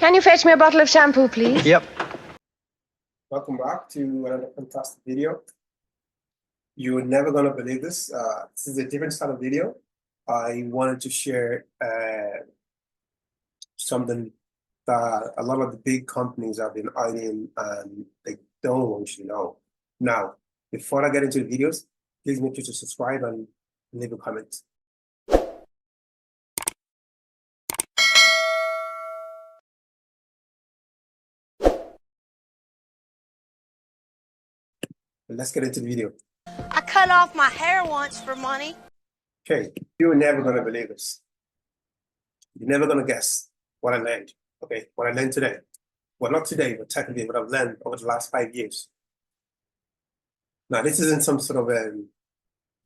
Can you fetch me a bottle of shampoo, please? Yep. Welcome back to another fantastic video. You're never gonna believe this. This is a different style of video. I wanted to share something that a lot of the big companies have been hiding and they don't want you to know. Now, before I get into the videos, please make sure to subscribe and leave a comment. Let's get into the video. I cut off my hair once for money. Okay, you're never gonna believe this. You're never gonna guess what I learned. Okay, what I learned today. Well, not today, but technically what I've learned over the last 5 years. Now, this isn't some sort of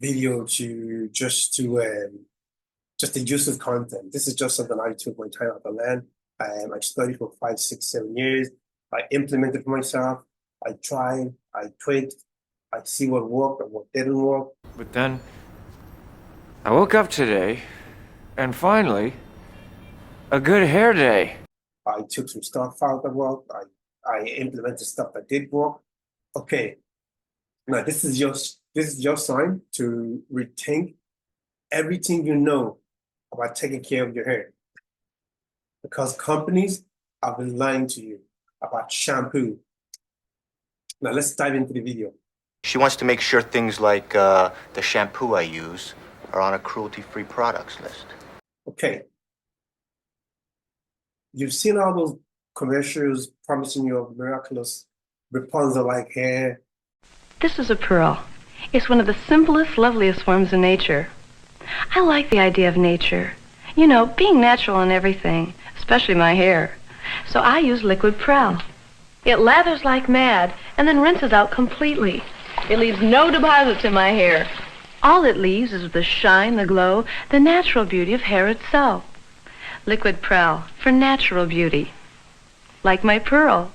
video just a useless content. This is just something I took my time out to learn. I studied for 5, 6, 7 years. I implemented for myself. I tried, I tweaked, I see what worked and what didn't work. But then I woke up today and finally a good hair day. I took some stuff out that worked. I implemented stuff that did work. Okay. Now this is your sign to rethink everything you know about taking care of your hair. Because companies have been lying to you about shampoo. Now let's dive into the video. She wants to make sure things like the shampoo I use are on a cruelty-free products list. Okay. You've seen all those commercials promising you miraculous Rapunzel-like hair. This is a pearl. It's one of the simplest, loveliest forms of nature. I like the idea of nature. You know, being natural in everything, especially my hair. So I use liquid pearl. It lathers like mad and then rinses out completely. It leaves no deposits in my hair. All it leaves is the shine, the glow, the natural beauty of hair itself. Liquid pearl for natural beauty. Like my pearl.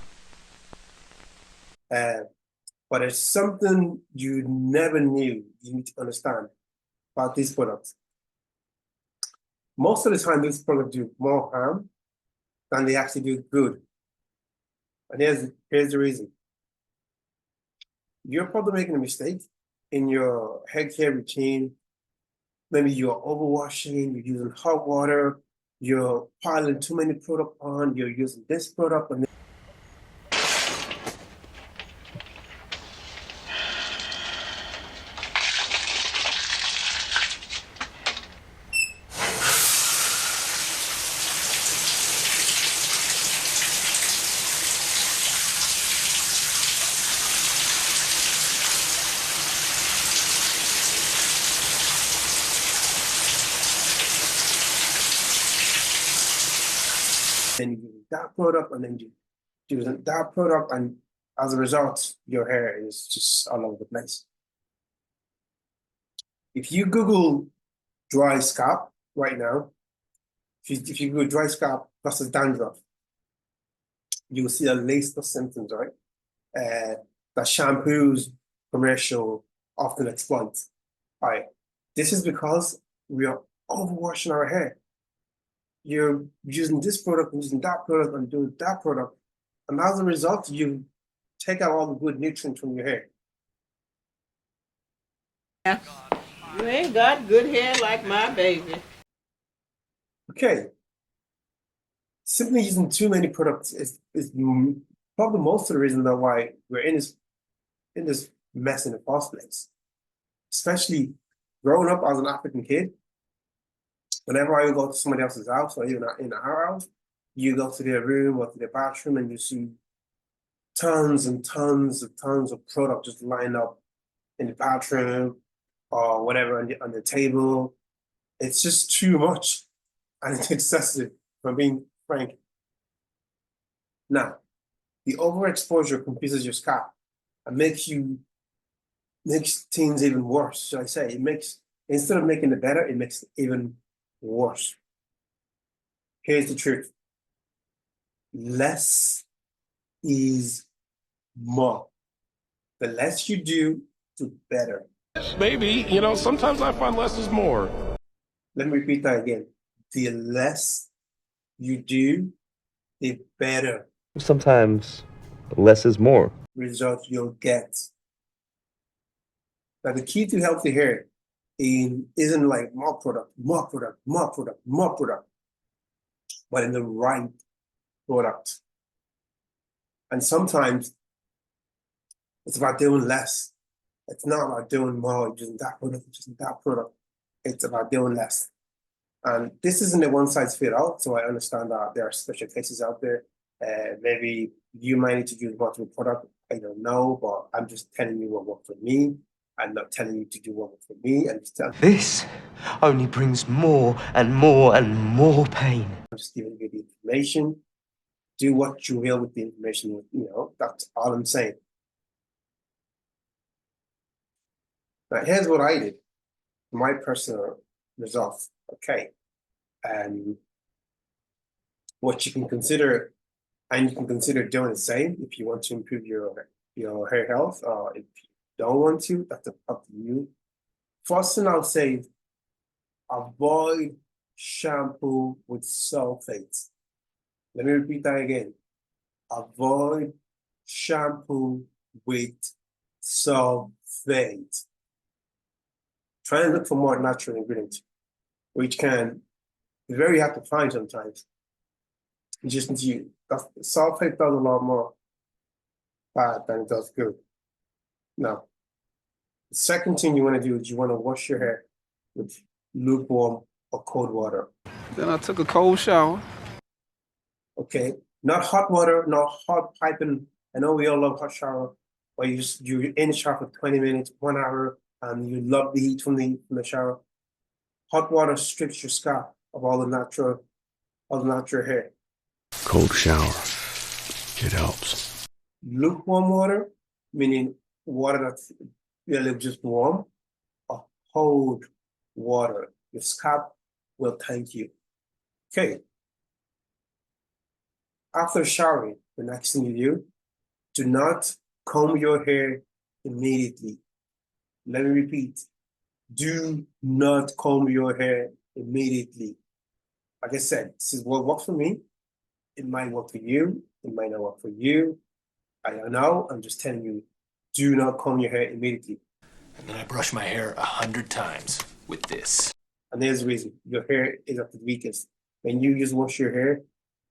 But it's something you never knew you need to understand about these products. Most of the time, these products do more harm than they actually do good. And here's the reason. You're probably making a mistake in your hair care routine. Maybe you're overwashing, you're using hot water, you're piling too many products on, you're using this product and then you use that product, and then you use that product, and as a result, your hair is just all over the place. If you Google dry scalp right now, if you Google dry scalp versus dandruff, you will see a list of symptoms, right? That shampoos commercial often exploit. All right, this is because we are overwashing our hair. You're using this product and using that product and doing that product. And as a result, you take out all the good nutrients from your hair. You ain't got good hair like my baby. Okay. Simply using too many products is probably most of the reason that why we're in this mess in the first place. Especially growing up as an African kid. Whenever I go to somebody else's house or even in our house, you go to their room or to their bathroom and you see tons and tons of product just lined up in the bathroom or whatever on the table. It's just too much and it's excessive, if I'm being frank. Now, the overexposure confuses your scalp and makes things even worse, should I say. Instead of making it better, it makes it even worse. Here's the truth. Less is more. The less you do, the better. Maybe, sometimes I find less is more. Let me repeat that again. The less you do, the better Sometimes less is more. result you'll get. Now, the key to healthy hair isn't like more product, more product, more product, more product, but in the right product. And sometimes it's about doing less. It's not about doing more, just that product, just that product. It's about doing less. And this isn't a one-size-fits-all, so I understand that there are special cases out there. Maybe you might need to use multiple product. I don't know, but I'm just telling you what worked for me. I'm not telling you to do what worked for me. This only brings more and more and more pain. I'm just giving you the information. Do what you will with the information. That's all I'm saying. Now, here's what I did. My personal results. Okay. And what you can consider, and you can consider doing the same if you want to improve your hair health, or if you don't want to, that's up to you. First thing I'll say, avoid shampoo with sulfates. Let me repeat that again. Avoid shampoo with sulfates. Try and look for more natural ingredients, which can be very hard to find sometimes. You just need to sulfate does a lot more bad than it does good. Now, the second thing you want to do is you want to wash your hair with lukewarm or cold water. Then I took a cold shower. Okay, not hot water, not hot piping. I know we all love hot shower, but you're in the shower for 20 minutes, 1 hour, and you love the heat from the shower. Hot water strips your scalp of all the natural hair. Cold shower. It helps. Lukewarm water, meaning water that's really just warm, or cold water. Your scalp will thank you. Okay. After showering, the next thing you do not comb your hair immediately. Let me repeat. Do not comb your hair immediately. Like I said, this is what works for me. It might work for you. It might not work for you. I don't know. I'm just telling you, do not comb your hair immediately. And then I brush my hair 100 times with this. And there's the reason. Your hair is at the weakest. When you just wash your hair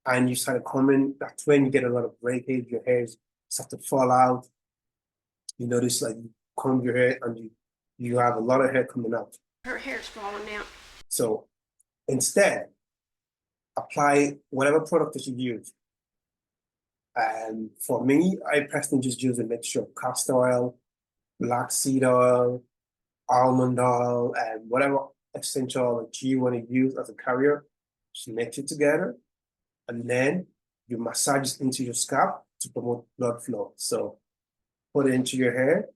and you start combing, that's when you get a lot of breakage. Your hair starts to fall out. You notice like you comb your hair and you have a lot of hair coming out. Her hair's falling out. So instead, apply whatever product that you use. And for me, I personally just use a mixture of castor oil, black seed oil, almond oil, and whatever essential oil that you want to use as a carrier. Just mix it together, and then you massage it into your scalp to promote blood flow. So put it into your hair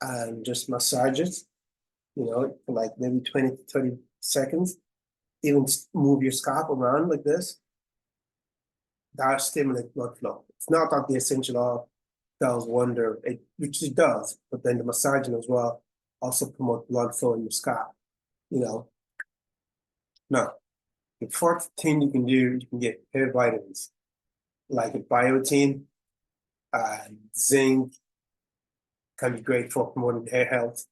and just massage it, for like maybe 20 to 30 seconds. Even move your scalp around like this. That stimulates blood flow. It's not that the essential oil does wonder, which it does, but then the massaging as well also promote blood flow in your scalp. Now, the fourth thing you can do, you can get hair vitamins like biotin, zinc, can be great for promoting hair health.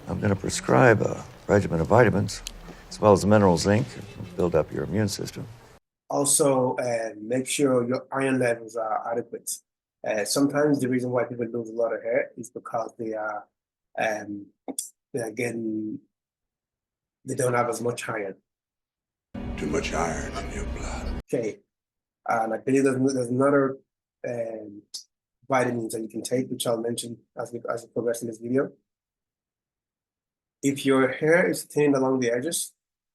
I'm going to prescribe a regimen of vitamins as well as the mineral zinc to build up your immune system. Also, make sure your iron levels are adequate. Sometimes the reason why people lose a lot of hair is because they don't have as much iron. Too much iron in your blood. Okay, and I believe there's another vitamins that you can take, which I'll mention as we progress in this video. If your hair is thinning along the edges,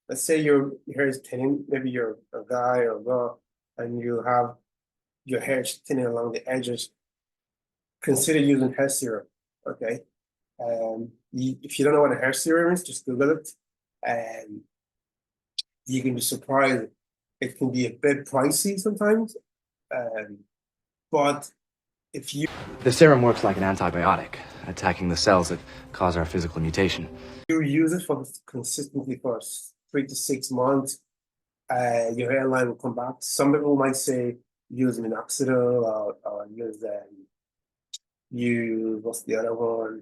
let's say your hair is thinning, maybe you're a guy or a girl, and you have your hair thinning along the edges, consider using hair serum, okay? If you don't know what a hair serum is, just Google it, and you can be surprised. It can be a bit pricey sometimes, but if you... The serum works like an antibiotic, attacking the cells that cause our physical mutation. You use it consistently for 3 to 6 months, your hairline will come back. Some people might say use minoxidil or use what's the other one?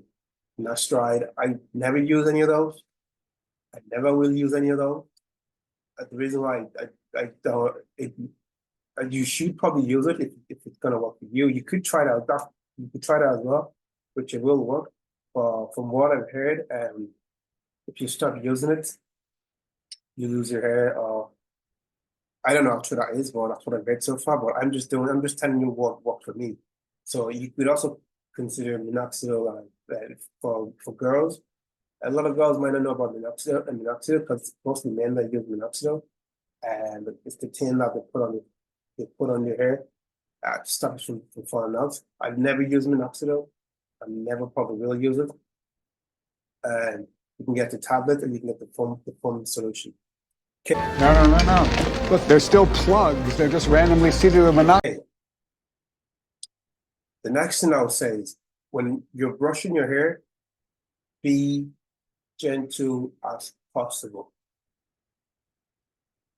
Finasteride. I never use any of those. I never will use any of those. The reason why I don't you should probably use it if it's gonna work for you. You could try that. You could try that as well, which it will work. From what I've heard, if you stop using it, you lose your hair. Or I don't know how true that is, but that's what I've read so far. But I'm just telling you what worked for me. So you could also consider minoxidil for girls. A lot of girls might not know about minoxidil because it's mostly men that use minoxidil, and it's the tin that they put on your hair to stop it from falling out. I've never used minoxidil. I never probably will use it. And you can get the tablet and you can get the foam solution. Okay. No. Look, they're still plugs. They're just randomly seated in monoxide. Okay. The next thing I'll say is when you're brushing your hair, be gentle as possible.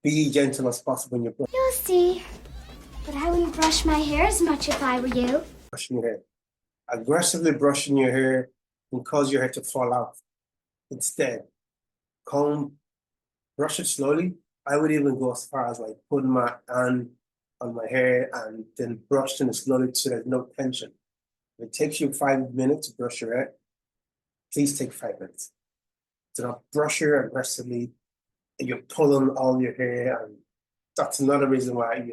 Be gentle as possible when you're brushing. You'll see. But I wouldn't brush my hair as much if I were you. Brushing your hair. Aggressively brushing your hair can cause your hair to fall out. Instead, brush it slowly. I would even go as far as like putting my hand on my hair and then brushing it slowly so there's no tension. If it takes you 5 minutes to brush your hair, please take 5 minutes. Do not brush your hair aggressively and you're pulling all your hair, and that's another reason why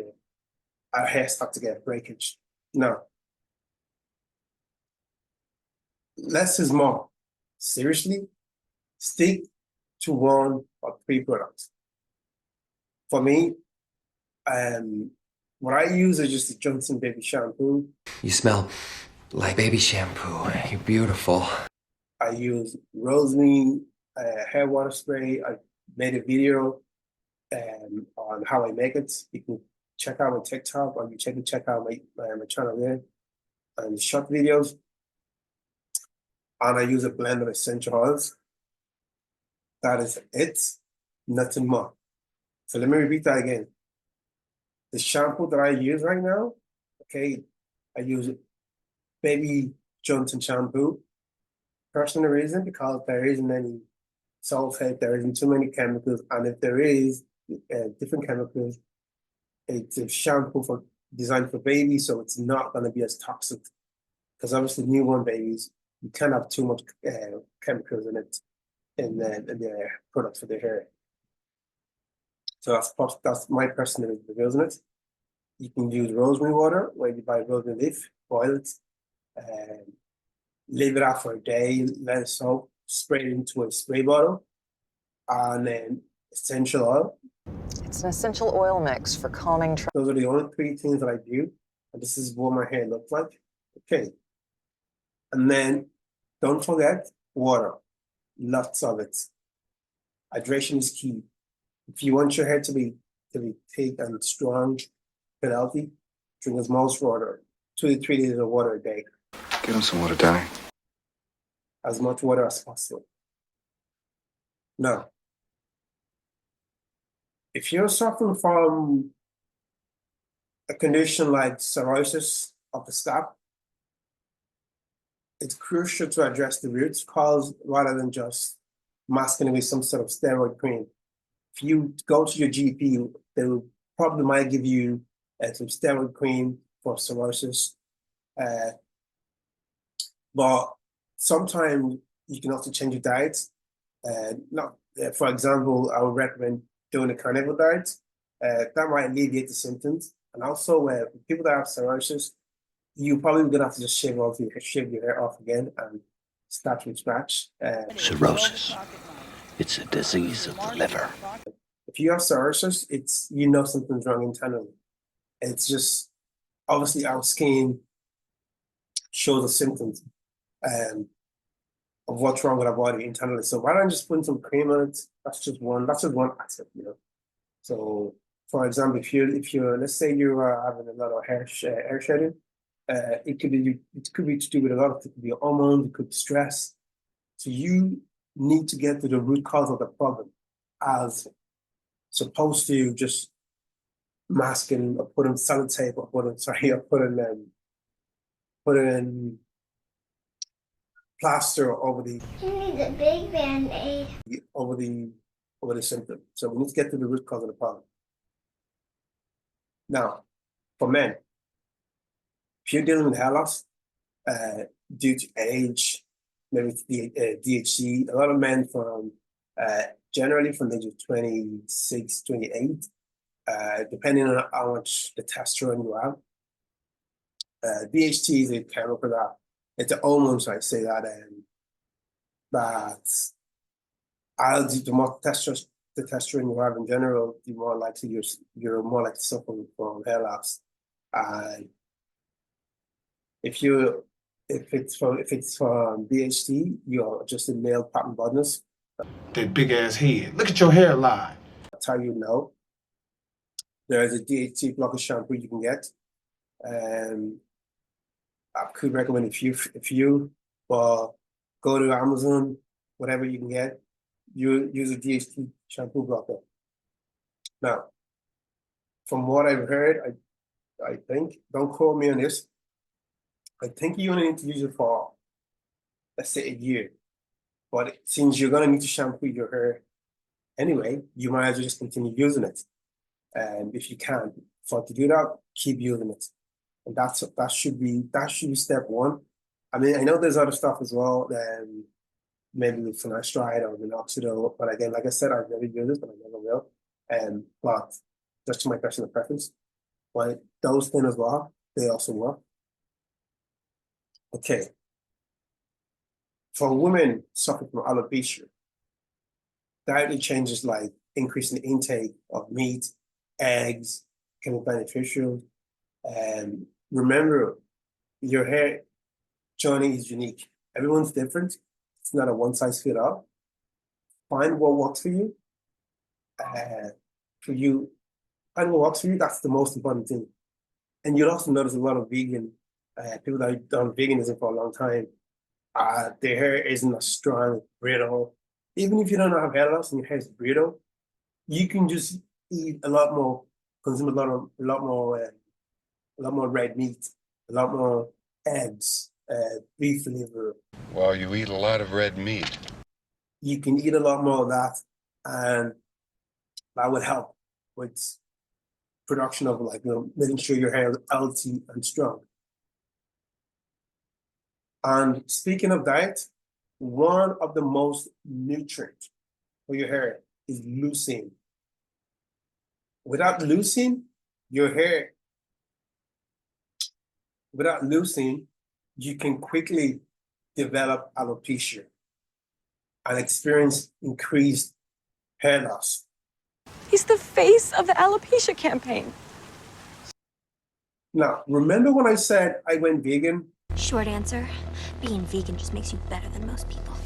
our hair starts to get breakage. No. Less is more. Seriously, stick to 1 or 3 products. For me, what I use is just the Johnson baby shampoo. You smell like baby shampoo. You're beautiful. I use rosemary hair water spray. I made a video on how I make it. You can check out my TikTok, or you check out my channel there, and short videos. And I use a blend of essential oils. That is it, nothing more. So let me repeat that again. The shampoo that I use right now, okay, I use baby Johnson shampoo. Personal reason, because there isn't any sulfate, there isn't too many chemicals, and if there is different chemicals, it's a shampoo designed for babies, so it's not going to be as toxic. Because obviously newborn babies, you can't have too much chemicals in it, in the products for their hair. So that's my personal review, isn't it? You can use rosemary water, where you buy rosemary leaf, boil it, leave it out for a day, let it soak, spray it into a spray bottle, and then essential oil. It's an essential oil mix for calming. Those are the only 3 things that I do, and this is what my hair looks like. Okay. And then don't forget water, lots of it. Hydration is key. If you want your hair to be thick and strong and healthy, drink as much water, 2 to 3 liters of water a day. Get him some water, Danny. As much water as possible. Now, if you're suffering from a condition like cirrhosis of the scalp, it's crucial to address the root cause rather than just masking it with some sort of steroid cream. If you go to your GP, they will probably might give you some steroid cream for cirrhosis. But sometimes you can also change your diet. For example, I would recommend doing a carnivore diet. That might alleviate the symptoms. And also, people that have cirrhosis, you're probably gonna have to just shave your hair off again and start from scratch. Cirrhosis. It's a disease of the liver. If you have cirrhosis, something's wrong internally. It's just obviously our skin shows the symptoms of what's wrong with our body internally. So why don't I just put some cream on it? That's just one aspect, So for example, if you're let's say you are having a lot of hair shedding, it could be to do with a lot of things. It could be hormones, it could be stress. So you need to get to the root cause of the problem, as opposed to just masking or putting sellotape or putting plaster over the He needs a big band-aid. over the symptom. So we need to get to the root cause of the problem. Now, for men, if you're dealing with hair loss due to age, maybe it's DHC, a lot of men from generally from the age of 26, 28, depending on how much testosterone you have. DHT is a chemical that it's an hormone, so I say that the more testosterone you have in general, the more likely you're more likely to suffer from hair loss. If it's from DHT, you're just a male pattern baldness. That big ass head. Look at your hairline. That's how you know. There is a DHT blocker shampoo you can get. I could recommend if you go to Amazon, whatever you can get, you use a DHT shampoo blocker. Now, from what I've heard, I think, don't quote me on this, I think you only need to use it for, let's say, a year. But since you're gonna need to shampoo your hair anyway, you might as well just continue using it. And if you can, to do that, keep using it. And that should be step one. I mean, I know there's other stuff as well, maybe with finasteride or minoxidil, but again, like I said, I've never used it, but I never will. But just to my personal preference, but those things as well, they also work. Okay. For women suffering from alopecia, dietary changes like increasing the intake of meat, eggs, can be beneficial. Remember, your hair journey is unique. Everyone's different. It's not a one-size-fits-all. Find what works for you. Find what works for you. That's the most important thing. And you'll also notice a lot of vegan people that have done veganism for a long time. Their hair isn't as strong, brittle. Even if you don't have hair loss and your hair is brittle, you can just eat a lot more, consume a lot more red meat, a lot more eggs, beef liver. Well, you eat a lot of red meat. You can eat a lot more of that, and that would help with production of making sure your hair is healthy and strong. And speaking of diet, one of the most nutrient for your hair is leucine. Without leucine, you can quickly develop alopecia and experience increased hair loss. He's the face of the alopecia campaign. Now, remember when I said I went vegan? Short answer, being vegan just makes you better than most people.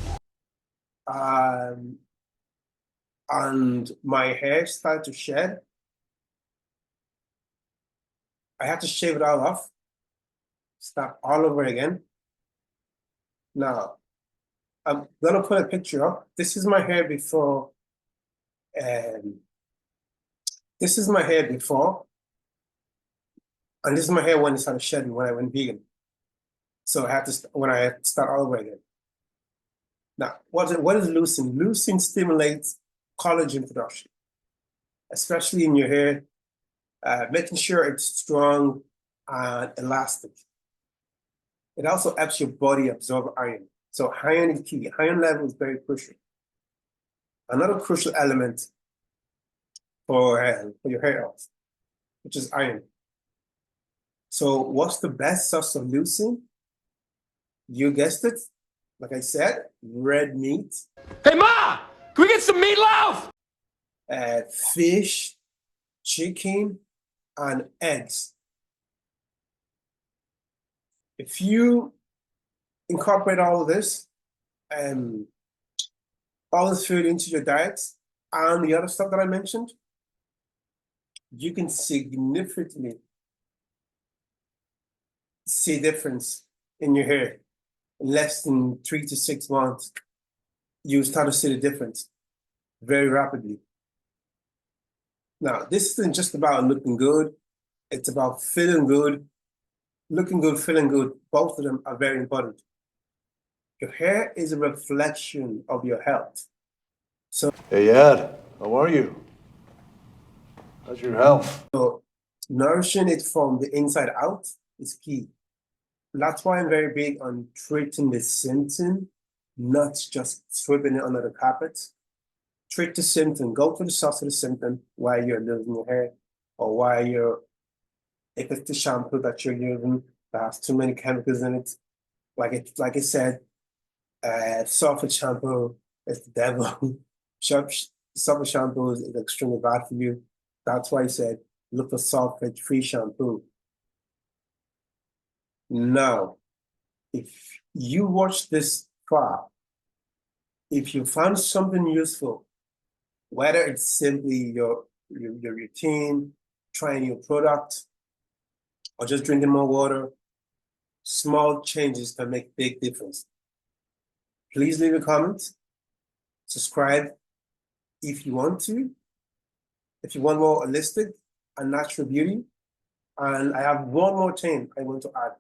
And my hair started to shed. I had to shave it all off, start all over again. Now, I'm gonna put a picture up. This is my hair before, and this is my hair before, and this is my hair when it started shedding when I went vegan. So I had to start all over again. Now, what is leucine? Leucine stimulates collagen production, especially in your hair, making sure it's strong and elastic. It also helps your body absorb iron. So iron is key. Iron level is very crucial. Another crucial element for your hair health, which is iron. So what's the best source of leucine? You guessed it. Like I said, red meat. Hey, Ma! Can we get some meatloaf? Fish, chicken, and eggs. If you incorporate all of this, all this food into your diet and the other stuff that I mentioned, you can significantly see a difference in your hair. In less than 3 to 6 months, you start to see the difference very rapidly. Now, this isn't just about looking good, it's about feeling good. Looking good, feeling good, both of them are very important. Your hair is a reflection of your health. So, hey, Ed, how are you? How's your health? So nourishing it from the inside out is key. That's why I'm very big on treating the symptom, not just sweeping it under the carpet. Treat the symptom, go to the source of the symptom while you're losing your hair, or while you're, if it's the shampoo that you're using that has too many chemicals in it, like I said, sulfate shampoo is the devil. Sulfate shampoo is extremely bad for you. That's why I said look for sulfate-free shampoo. Now, if you watch this far, if you found something useful, whether it's simply your routine, trying your product, or just drinking more water, small changes can make a big difference. Please leave a comment, subscribe if you want to, if you want more holistic and natural beauty. And I have one more thing I want to add.